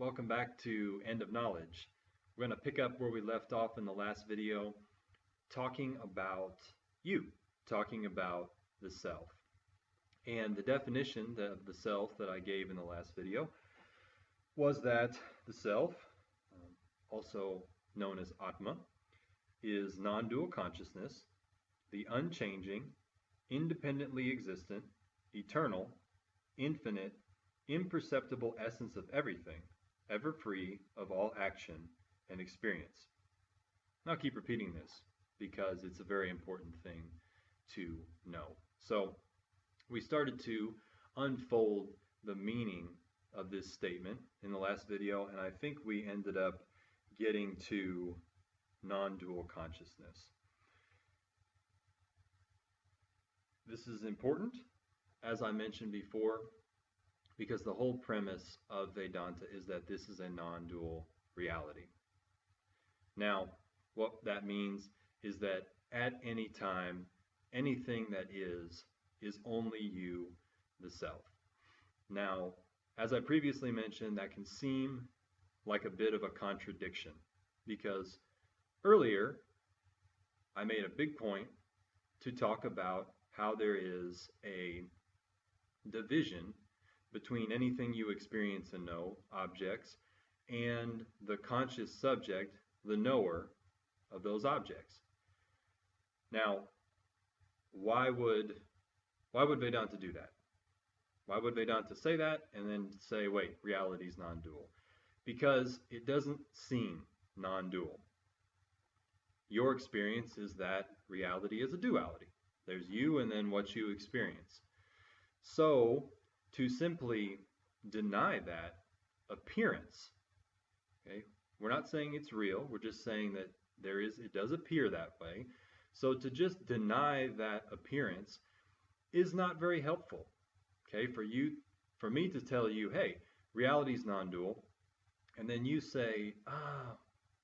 welcome back to End of Knowledge. We're going to pick up where we left off in the last video, talking about you, talking about the self. And the definition of the self that I gave in the last video was that the self, also known as Atma, is non-dual consciousness, the unchanging, independently existent, eternal, infinite, imperceptible essence of everything, ever free of all action and experience. Now, I'll keep repeating this because it's a very important thing to know. So we started to unfold the meaning of this statement in the last video, and I think we ended up getting to non-dual consciousness. This is important, as I mentioned before, because the whole premise of Vedanta is that this is a non-dual reality. Now, what that means is that at any time, anything that is only you, the self. Now, as I previously mentioned, that can seem like a bit of a contradiction, because earlier I made a big point to talk about how there is a division between anything you experience and know, objects, and the conscious subject, the knower of those objects. Now, why would Vedanta do that? Why would Vedanta say that and then say, wait, reality is non-dual? Because it doesn't seem non-dual. Your experience is that reality is a duality. There's you and then what you experience. So, to simply deny that appearance, okay, we're not saying it's real, we're just saying that it does appear that way. So to just deny that appearance is not very helpful. Okay, for me to tell you, hey, reality is non-dual, and then you say,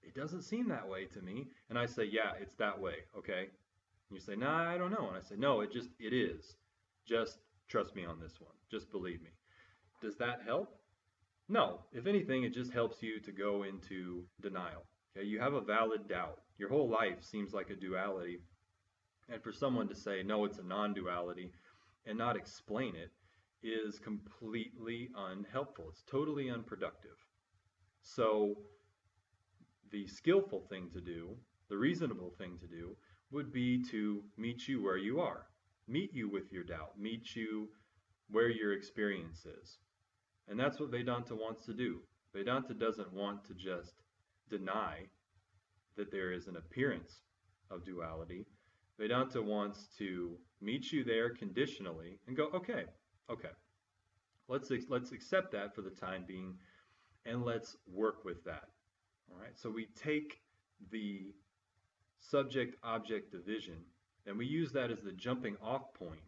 it doesn't seem that way to me, and I say, yeah, it's that way, okay? And you say, nah, I don't know, and I say, no, it is. Just trust me on this one. Just believe me. Does that help? No. If anything, it just helps you to go into denial. Okay, you have a valid doubt. Your whole life seems like a duality, and for someone to say, no, it's a non-duality, and not explain it, is completely unhelpful. It's totally unproductive. So the skillful thing to do, the reasonable thing to do, would be to meet you where you are. Meet you with your doubt. Meet you where your experience is. And that's what Vedanta wants to do. Vedanta doesn't want to just deny that there is an appearance of duality. Vedanta wants to meet you there conditionally and go, okay, let's accept that for the time being, and let's work with that. All right. So we take the subject-object division, and we use that as the jumping off point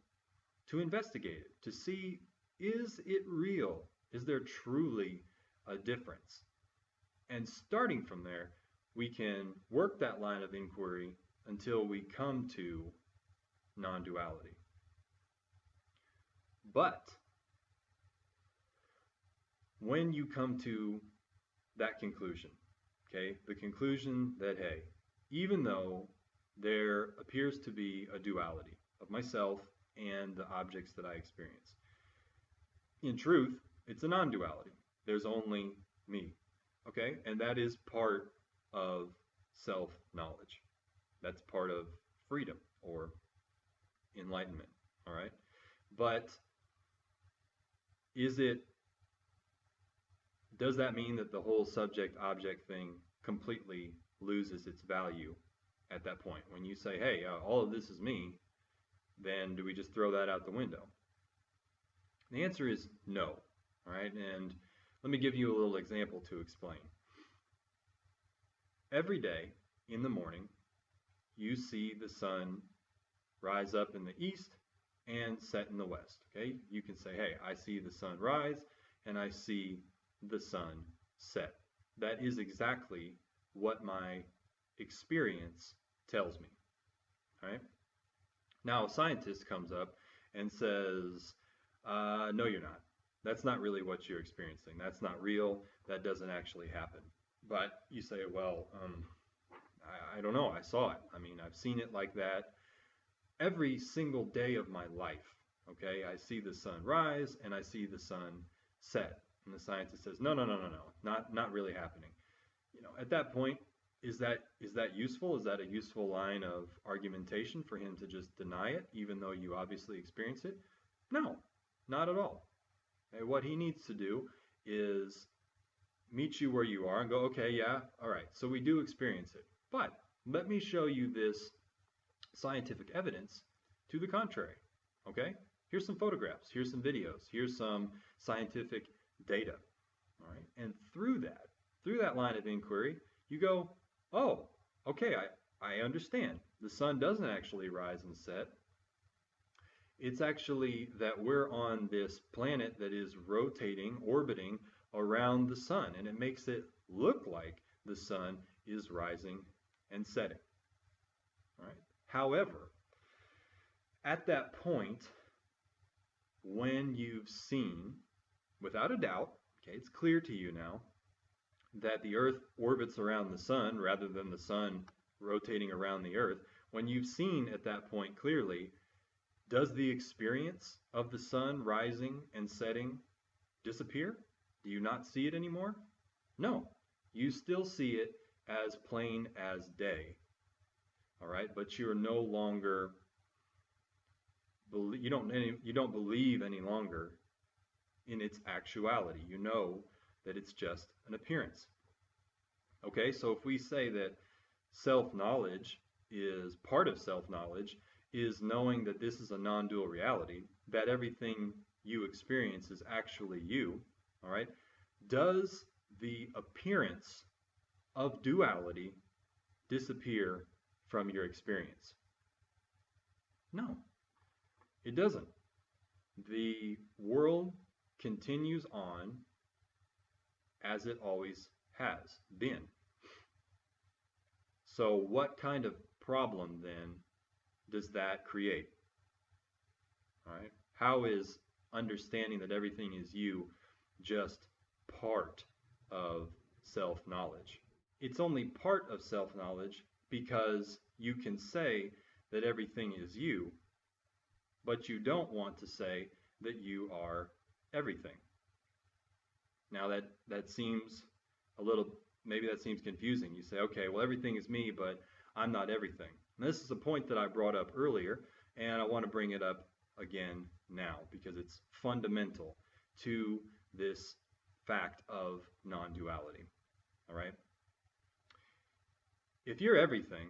to investigate it, to see, is it real? Is there truly a difference? And starting from there, we can work that line of inquiry until we come to non-duality. But when you come to that conclusion, okay, the conclusion that, hey, even though there appears to be a duality of myself and the objects that I experience, in truth, it's a non-duality. There's only me, okay? And that is part of self-knowledge. That's part of freedom or enlightenment, all right? But does that mean that the whole subject-object thing completely loses its value at that point? When you say, hey, all of this is me, then do we just throw that out the window? The answer is no, all right? And let me give you a little example to explain. Every day in the morning, you see the sun rise up in the east and set in the west, okay? You can say, hey, I see the sun rise and I see the sun set. That is exactly what my experience tells me, all right? Now, a scientist comes up and says, no, you're not. That's not really what you're experiencing. That's not real. That doesn't actually happen. But you say, well, I don't know. I saw it. I mean, I've seen it like that every single day of my life. Okay, I see the sun rise and I see the sun set. And the scientist says, no, no, no, no, no, not really happening. At that point, is that useful? Is that a useful line of argumentation for him to just deny it, even though you obviously experience it? No, not at all. Okay, what he needs to do is meet you where you are and go, okay, yeah, all right, so we do experience it. But let me show you this scientific evidence to the contrary. Okay? Here's some photographs, here's some videos, here's some scientific data. All right? And through that line of inquiry, you go, oh, okay, I understand. The sun doesn't actually rise and set. It's actually that we're on this planet that is rotating, orbiting around the sun, and it makes it look like the sun is rising and setting. All right? However, at that point, when you've seen, without a doubt, okay, it's clear to you now, that the Earth orbits around the sun rather than the sun rotating around the Earth, when you've seen at that point clearly, does the experience of the sun rising and setting disappear? Do you not see it anymore? No, you still see it as plain as day. All right, but you're no longer, you don't believe any longer in its actuality. You know that it's just an appearance. Okay, so if we say that self-knowledge is part of self-knowledge, is knowing that this is a non-dual reality, that everything you experience is actually you, all right, does the appearance of duality disappear from your experience? No, it doesn't. The world continues on as it always has been. So what kind of problem then does that create? All right? How is understanding that everything is you just part of self-knowledge? It's only part of self-knowledge because you can say that everything is you, but you don't want to say that you are everything. Now that seems a little, maybe that seems confusing. You say, okay, well, everything is me, but I'm not everything. And this is a point that I brought up earlier, and I want to bring it up again now because it's fundamental to this fact of non-duality. All right? If you're everything,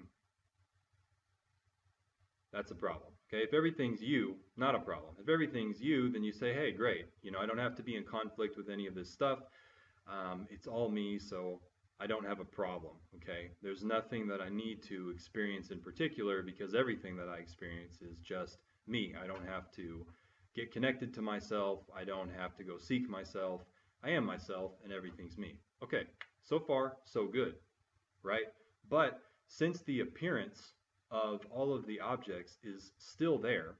that's a problem. Okay, if everything's you, not a problem. If everything's you, then you say, hey, great. I don't have to be in conflict with any of this stuff. It's all me, so I don't have a problem. Okay, there's nothing that I need to experience in particular because everything that I experience is just me. I don't have to get connected to myself. I don't have to go seek myself. I am myself, and everything's me. Okay, so far, so good, right? But since the appearance of all of the objects is still there,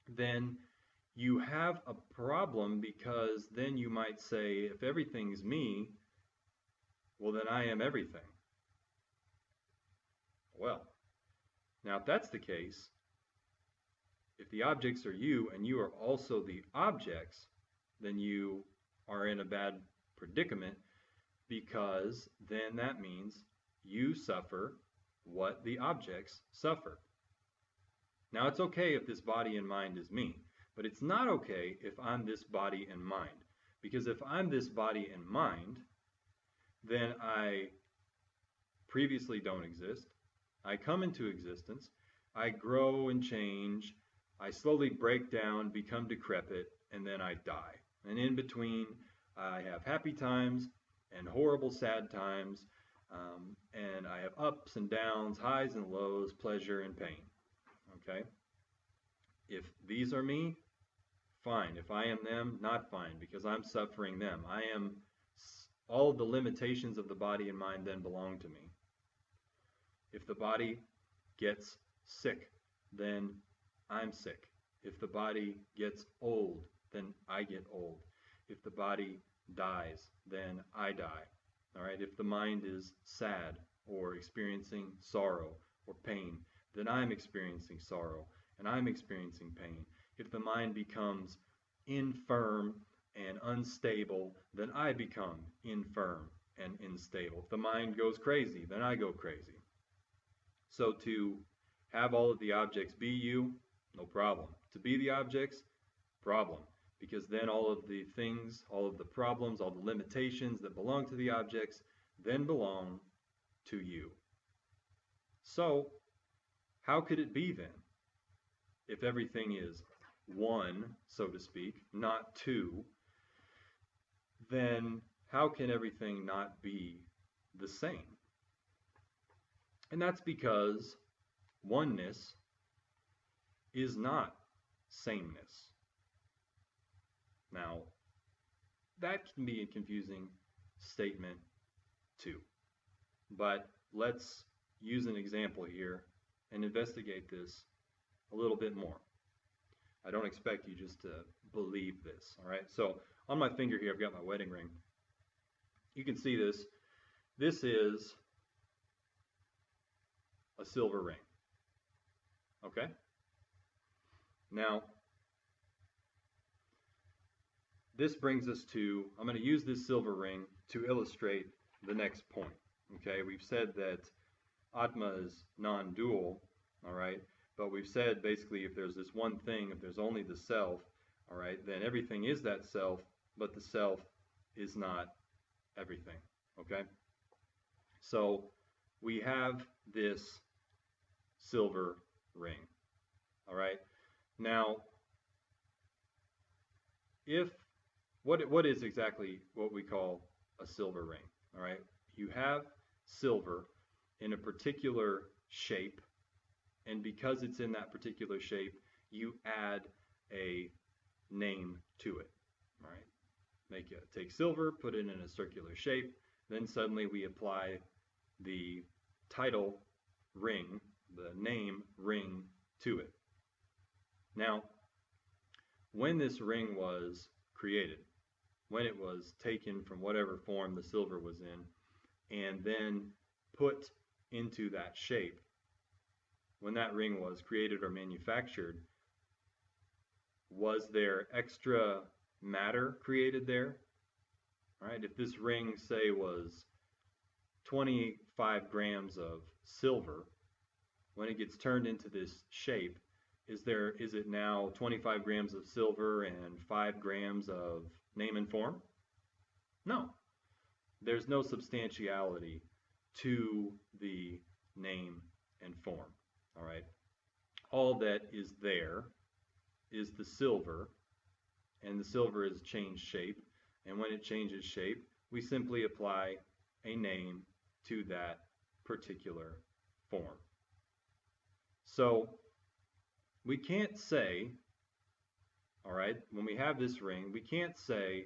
then you have a problem because then you might say, if everything's me, well, then I am everything. Well, now if that's the case, if the objects are you and you are also the objects, then you are in a bad predicament because then that means you suffer what the objects suffer. Now, it's okay if this body and mind is me, but it's not okay if I'm this body and mind. Because if I'm this body and mind, then I previously don't exist. I come into existence. I grow and change. I slowly break down, become decrepit, and then I die. And in between, I have happy times and horrible sad times. And I have ups and downs, highs and lows, pleasure and pain. Okay? If these are me, fine. If I am them, not fine, because I'm suffering them. All of the limitations of the body and mind then belong to me. If the body gets sick, then I'm sick. If the body gets old, then I get old. If the body dies, then I die. All right? If the mind is sad or experiencing sorrow or pain, then I'm experiencing sorrow and I'm experiencing pain. If the mind becomes infirm and unstable, then I become infirm and unstable. If the mind goes crazy, then I go crazy. So to have all of the objects be you, no problem. To be the objects, problem. Because then all of the things, all of the problems, all the limitations that belong to the objects then belong to you. So how could it be then? If everything is one, so to speak, not two, then how can everything not be the same? And that's because oneness is not sameness. Now, that can be a confusing statement too. But let's use an example here and investigate this a little bit more. I don't expect you just to believe this, all right? So on my finger here, I've got my wedding ring. You can see this. This is a silver ring, okay? Now, this brings us to, I'm going to use this silver ring to illustrate the next point, okay? We've said that Atma is non-dual, all right? But we've said basically if there's this one thing, if there's only the self, all right, then everything is that self, but the self is not everything, okay? So we have this silver ring, all right? Now, what is exactly what we call a silver ring, all right? You have silver in a particular shape, and because it's in that particular shape, you add a name to it, all right? Take silver, put it in a circular shape, then suddenly we apply the title ring, the name ring to it. Now, when this ring was created, when it was taken from whatever form the silver was in, and then put into that shape, when that ring was created or manufactured, was there extra matter created there? All right, if this ring, say, was 25 grams of silver, when it gets turned into this shape, is it now 25 grams of silver and 5 grams of name and form? No. There's no substantiality to the name and form. All right. All that is there is the silver, and the silver has changed shape. And when it changes shape, we simply apply a name to that particular form. So we can't say, all right, when we have this ring, we can't say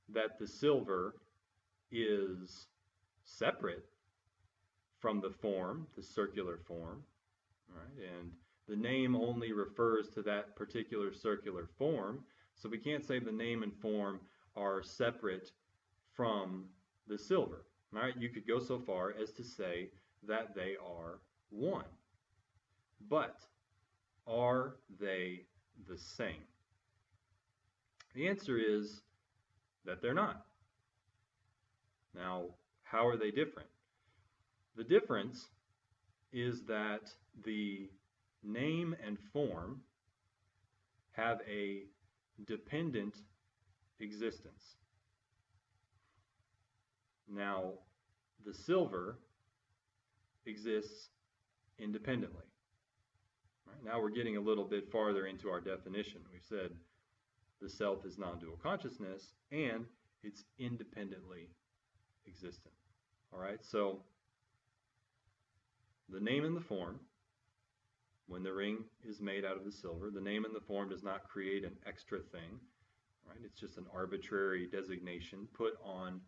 that the silver is separate from the form, the circular form, all right, and the name only refers to that particular circular form, so we can't say the name and form are separate from the silver. All right, you could go so far as to say that they are one. But are they the same? The answer is that they're not. Now, how are they different? The difference is that the name and form have a dependent existence. Now, the silver exists independently. Right? Now we're getting a little bit farther into our definition. We've said the self is non-dual consciousness and it's independently existent. All right, so the name and the form, when the ring is made out of the silver, the name and the form does not create an extra thing. Right? It's just an arbitrary designation put on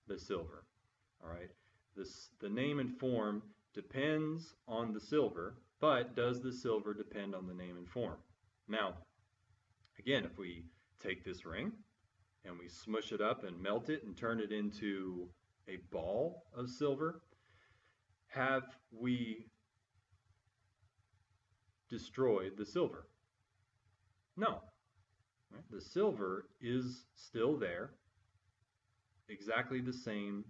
the silver. All right, the name and form depends on the silver, but does the silver depend on the name and form? Now, again, if we take this ring and we smush it up and melt it and turn it into a ball of silver, have we destroyed the silver? No. Right? The silver is still there, exactly the same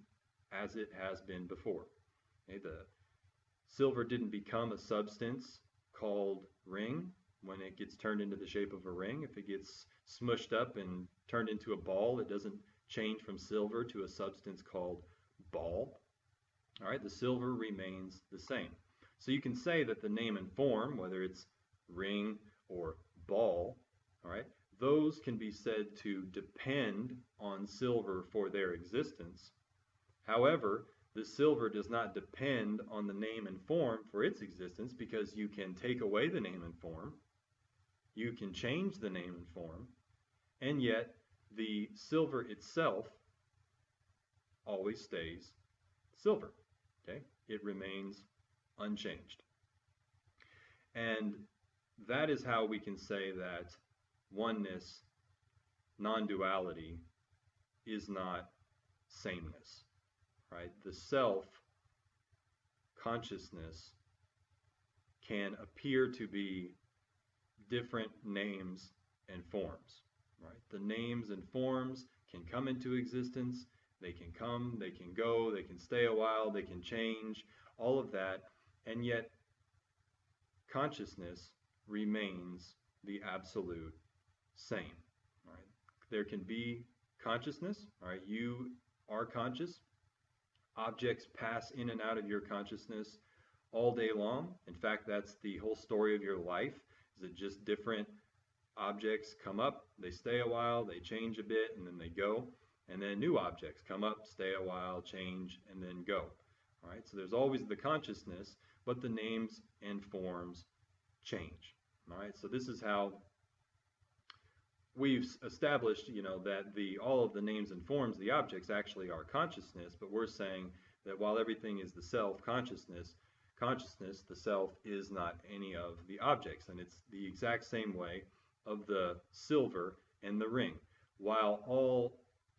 as it has been before. Okay? The silver didn't become a substance called ring when it gets turned into the shape of a ring. If it gets smushed up and turned into a ball, it doesn't change from silver to a substance called ball. All right, the silver remains the same. So you can say that the name and form, whether it's ring or ball, all right, those can be said to depend on silver for their existence. However, the silver does not depend on the name and form for its existence, because you can take away the name and form, you can change the name and form, and yet the silver itself always stays silver. Okay? It remains unchanged. And that is how we can say that oneness, non-duality, is not sameness. Right? The self consciousness can appear to be different names and forms. Right? The names and forms can come into existence. They can come, they can go, they can stay a while, they can change, all of that, and yet consciousness remains the absolute same. Right? There can be consciousness. Right? You are conscious. Objects pass in and out of your consciousness all day long. In fact, that's the whole story of your life, is that just different objects come up, they stay a while, they change a bit, and then they go. And then new objects come up, stay a while, change, and then go. All right, so there's always the consciousness, but the names and forms change. All right, so this is how we've established, that all of the names and forms, the objects, actually are consciousness, but we're saying that while everything is the self, consciousness, the self is not any of the objects, and it's the exact same way of the silver and the ring. While all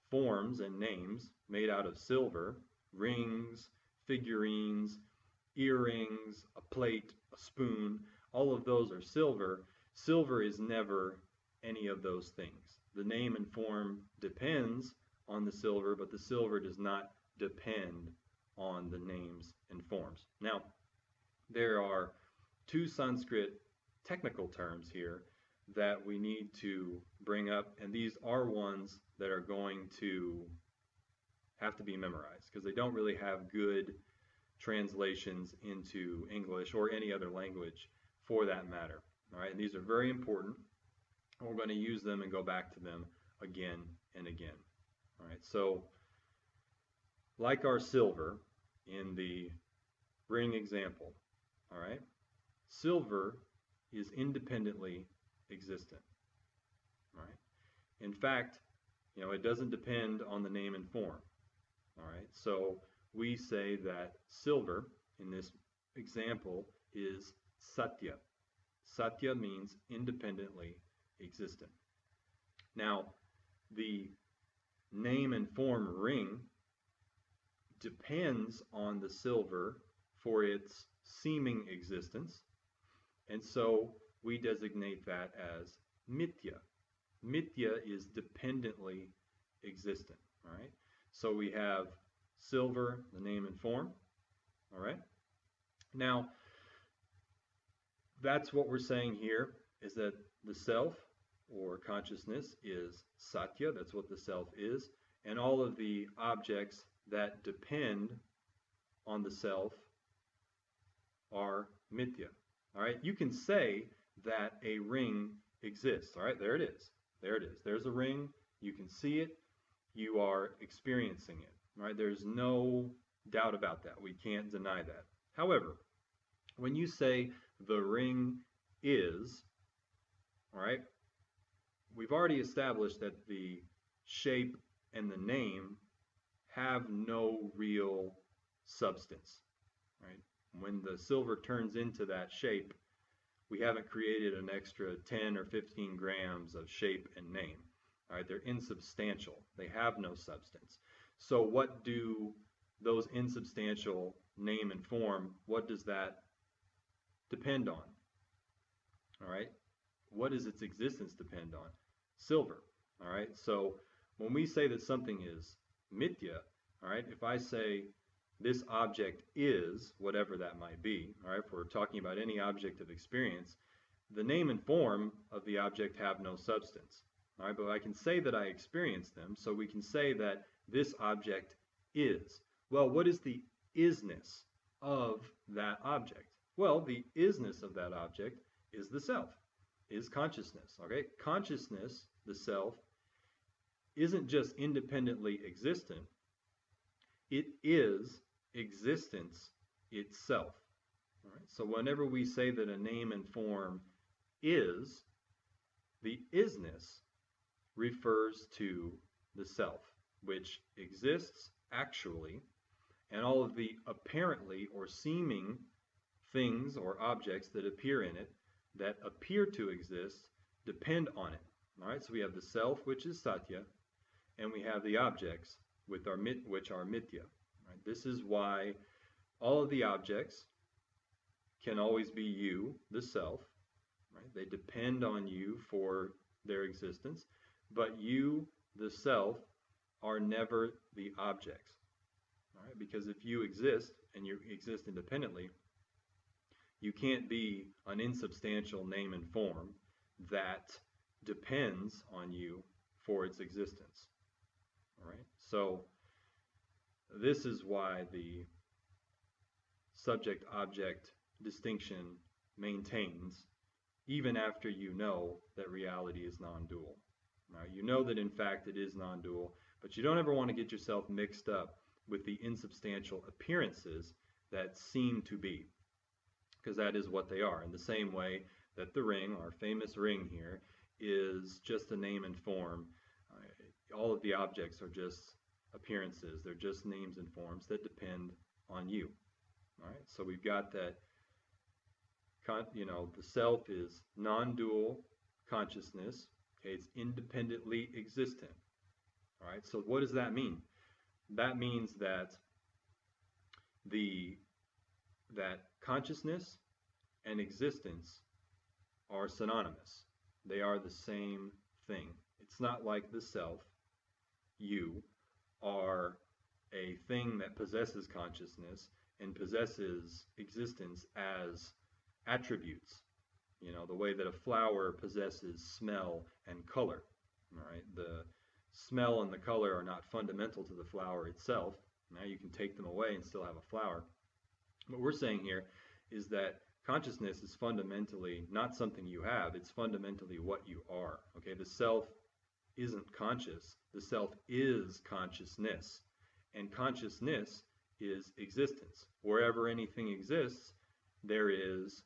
forms and names made out of silver, rings, figurines, earrings, a plate, a spoon, all of those are silver. Silver is never any of those things. The name and form depends on the silver, but the silver does not depend on the names and forms. Now, there are two Sanskrit technical terms here that we need to bring up, and these are ones that are going to have to be memorized because they don't really have good translations into English or any other language for that matter. All right, and these are very important. We're going to use them and go back to them again and again. All right, so like our silver in the ring example, all right, silver is independently existent. All right. In fact, it doesn't depend on the name and form. All right. So we say that silver in this example is Satya. Satya means independently existent. Now, the name and form ring depends on the silver for its seeming existence, and so we designate that as mithya. Mithya is dependently existent. All right. So we have silver, the name and form. All right. Now, that's what we're saying here, is that the self or consciousness is Satya. That's what the self is. And all of the objects that depend on the self are mithya. All right. You can say that a ring exists. All right. There it is. There it is. There's a ring. You can see it. You are experiencing it. All right. There's no doubt about that. We can't deny that. However, when you say the ring is, all right, we've already established that the shape and the name have no real substance, right? When the silver turns into that shape, we haven't created an extra 10 or 15 grams of shape and name. All right, they're insubstantial. They have no substance. So what do those insubstantial name and form, what does that depend on? All right, what does its existence depend on? Silver. All right, so when we say that something is mithya, all right, if I say this object is whatever that might be, all right, if we're talking about any object of experience, the name and form of the object have no substance. All right, but I can say that I experience them, so we can say that this object is. Well, what is the isness of that object? Well, the isness of that object is the self, is consciousness. Okay, consciousness, the self, isn't just independently existent, it is existence itself. All right, so whenever we say that a name and form is, the isness refers to the self, which exists actually, and all of the apparently or seeming things or objects that appear in it that appear to exist depend on it. All right, so we have the self, which is Satya, and we have the objects, which are mithya. Right? This is why all of the objects can always be you, the self. Right? They depend on you for their existence, but you, the self, are never the objects. All right? Because if you exist and you exist independently, you can't be an insubstantial name and form that depends on you for its existence. All right? So this is why the subject-object distinction maintains even after you know that reality is non-dual. Now, you know that in fact it is non-dual, but you don't ever want to get yourself mixed up with the insubstantial appearances that seem to be, because that is what they are. In the same way that the ring, our famous ring here, is just a name and form. All of the objects are just appearances. They're just names and forms that depend on you. All right, so we've got that, the self is non-dual consciousness. Okay, it's independently existent. All right, so what does that mean? That means that that consciousness and existence are synonymous. They are the same thing. It's not like the self, you, are a thing that possesses consciousness and possesses existence as attributes. You know, the way that a flower possesses smell and color. All right, the smell and the color are not fundamental to the flower itself. Now you can take them away and still have a flower. What we're saying here is that consciousness is fundamentally not something you have, it's fundamentally what you are. Okay, the self isn't conscious, the self is consciousness, and consciousness is existence. Wherever anything exists, there is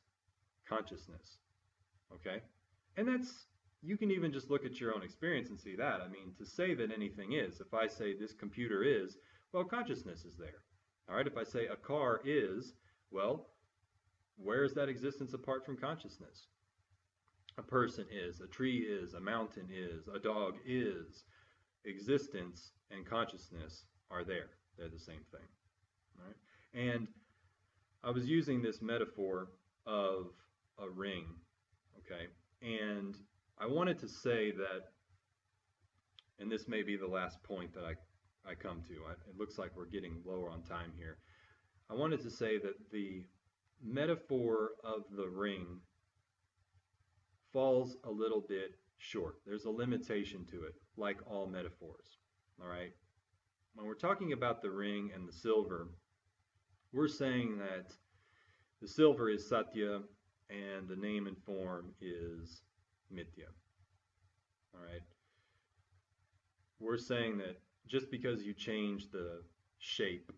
consciousness. Okay, and that's, you can even just look at your own experience and see that. I mean, to say that anything is, if I say this computer is, well, consciousness is there. All right, if I say a car is, well, where is that existence apart from consciousness? A person is, a tree is, a mountain is, a dog is. Existence and consciousness are there. They're the same thing. All right? And I was using this metaphor of a ring, okay? And I wanted to say that, and this may be the last point that I come to. It looks like we're getting lower on time here. I wanted to say that the metaphor of the ring falls a little bit short. There's a limitation to it, like all metaphors. All right? When we're talking about the ring and the silver, we're saying that the silver is Satya and the name and form is mithya. All right? We're saying that just because you change the shape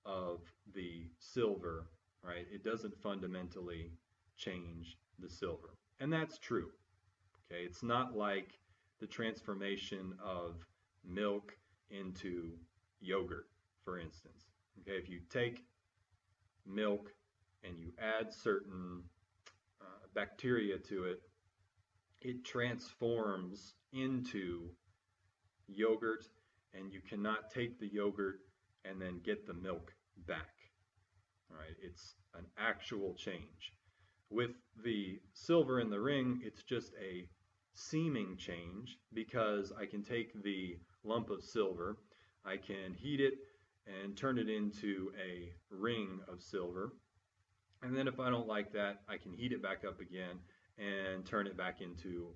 of the silver, right, it doesn't fundamentally change the silver. And that's true. Okay, it's not like the transformation of milk into yogurt, for instance. Okay, if you take milk and you add certain bacteria to it, it transforms into yogurt, and you cannot take the yogurt and then get the milk back. All right, it's an actual change. With the silver in the ring, it's just a seeming change because I can take the lump of silver, I can heat it and turn it into a ring of silver. And then if I don't like that, I can heat it back up again and turn it back into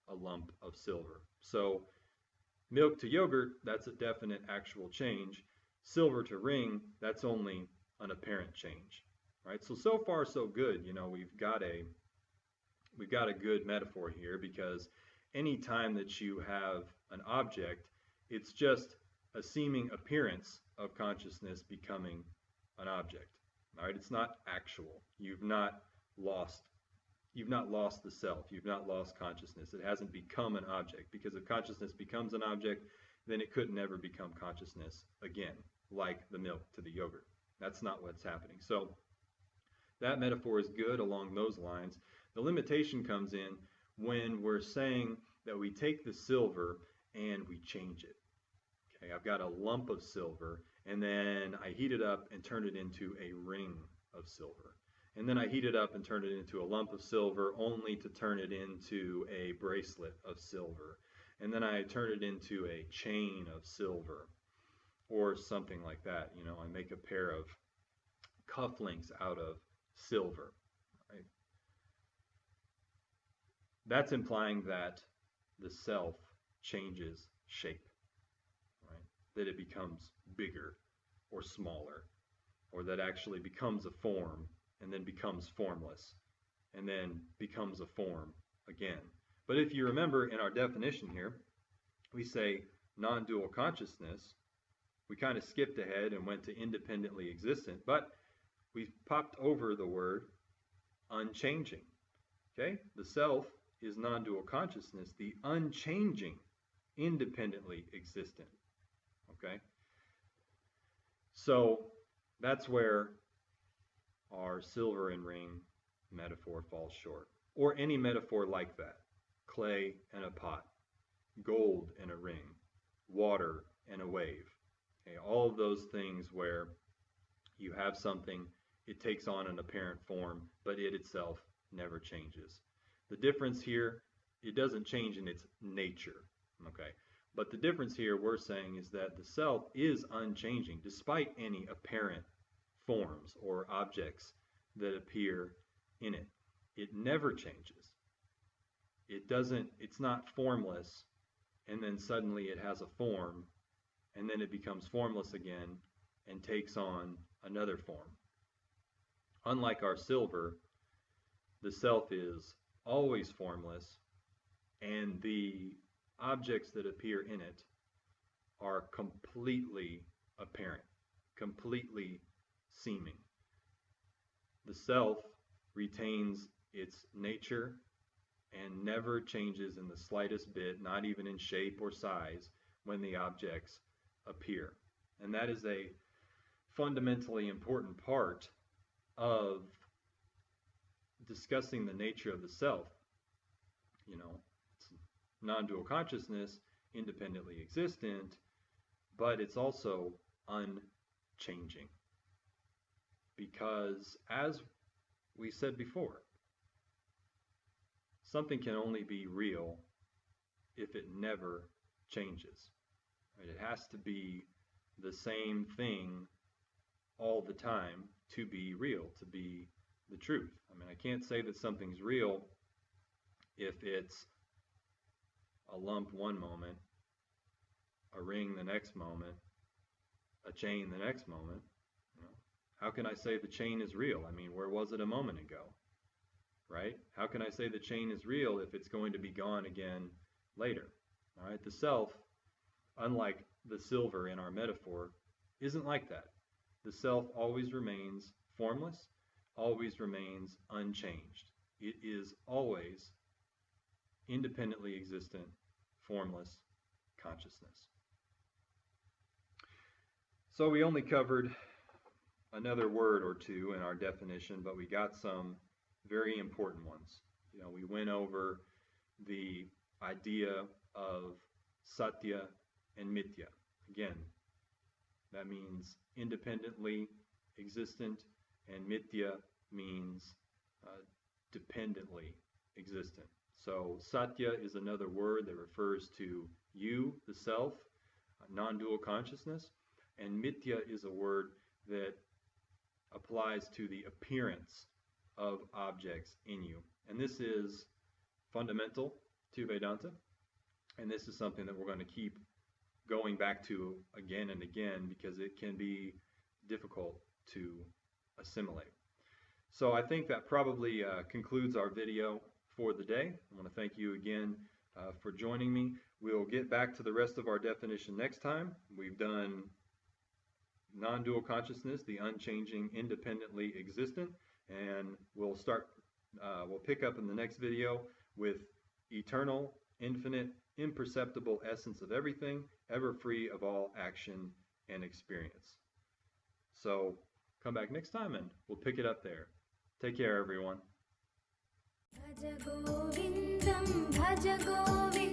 a lump of silver. So milk to yogurt, that's a definite actual change. Silver to ring, that's only an apparent change. Right? So far so good. You know, we've got a good metaphor here, because any time that you have an object, it's just a seeming appearance of consciousness becoming an object. All right, it's not actual. You've not lost the self. You've not lost consciousness. It hasn't become an object, because if consciousness becomes an object, then it could never become consciousness again, like the milk to the yogurt. That's not what's happening. So that metaphor is good along those lines. The limitation comes in when we're saying that we take the silver and we change it. Okay, I've got a lump of silver, and then I heat it up and turn it into a ring of silver. And then I heat it up and turn it into a lump of silver, only to turn it into a bracelet of silver. And then I turn it into a chain of silver, or something like that. You know, I make a pair of cufflinks out of silver. Right? That's implying that the self changes shape, right? That it becomes bigger or smaller, or that actually becomes a form and then becomes formless and then becomes a form again. But if you remember in our definition here, we say non-dual consciousness. We kind of skipped ahead and went to independently existent, but we popped over the word unchanging. Okay? The self is non-dual consciousness, the unchanging, independently existent. Okay? So that's where our silver and ring metaphor falls short. Or any metaphor like that. Clay and a pot, gold and a ring, water and a wave. Okay? All of those things where you have something, it takes on an apparent form, but it itself never changes. The difference here, it doesn't change in its nature, okay? But the difference here we're saying is that the self is unchanging despite any apparent forms or objects that appear in it. It never changes. It's not formless, and then suddenly it has a form, and then it becomes formless again and takes on another form. Unlike our silver, the self is always formless, and the objects that appear in it are completely apparent, completely seeming. The self retains its nature and never changes in the slightest bit, not even in shape or size, when the objects appear. And that is a fundamentally important part of discussing the nature of the self. You know, it's non-dual consciousness, independently existent, but it's also unchanging. Because as we said before, something can only be real if it never changes. Right? It has to be the same thing all the time to be real, to be the truth. I mean, I can't say that something's real if it's a lump one moment, a ring the next moment, a chain the next moment. You know, how can I say the chain is real? I mean, where was it a moment ago? Right? How can I say the chain is real if it's going to be gone again later? All right? The self, unlike the silver in our metaphor, isn't like that. The self always remains formless, always remains unchanged. It is always independently existent, formless consciousness. So we only covered another word or two in our definition, but we got some very important ones. You know, we went over the idea of Satya and mithya. Again, that means independently existent, and mithya means dependently existent. So Satya is another word that refers to you, the self, non-dual consciousness, and mithya is a word that applies to the appearance of objects in you. And this is fundamental to Vedanta, and this is something that we're going to keep going back to again and again because it can be difficult to assimilate. So I think that probably concludes our video for the day. I want to thank you again for joining me. We'll get back to the rest of our definition next time. We've done non-dual consciousness, the unchanging, independently existent, and we'll pick up in the next video with eternal, infinite, imperceptible essence of everything, ever free of all action and experience. So come back next time and we'll pick it up there. Take care, everyone. Bhaja Govindam, Bhaja Govindam.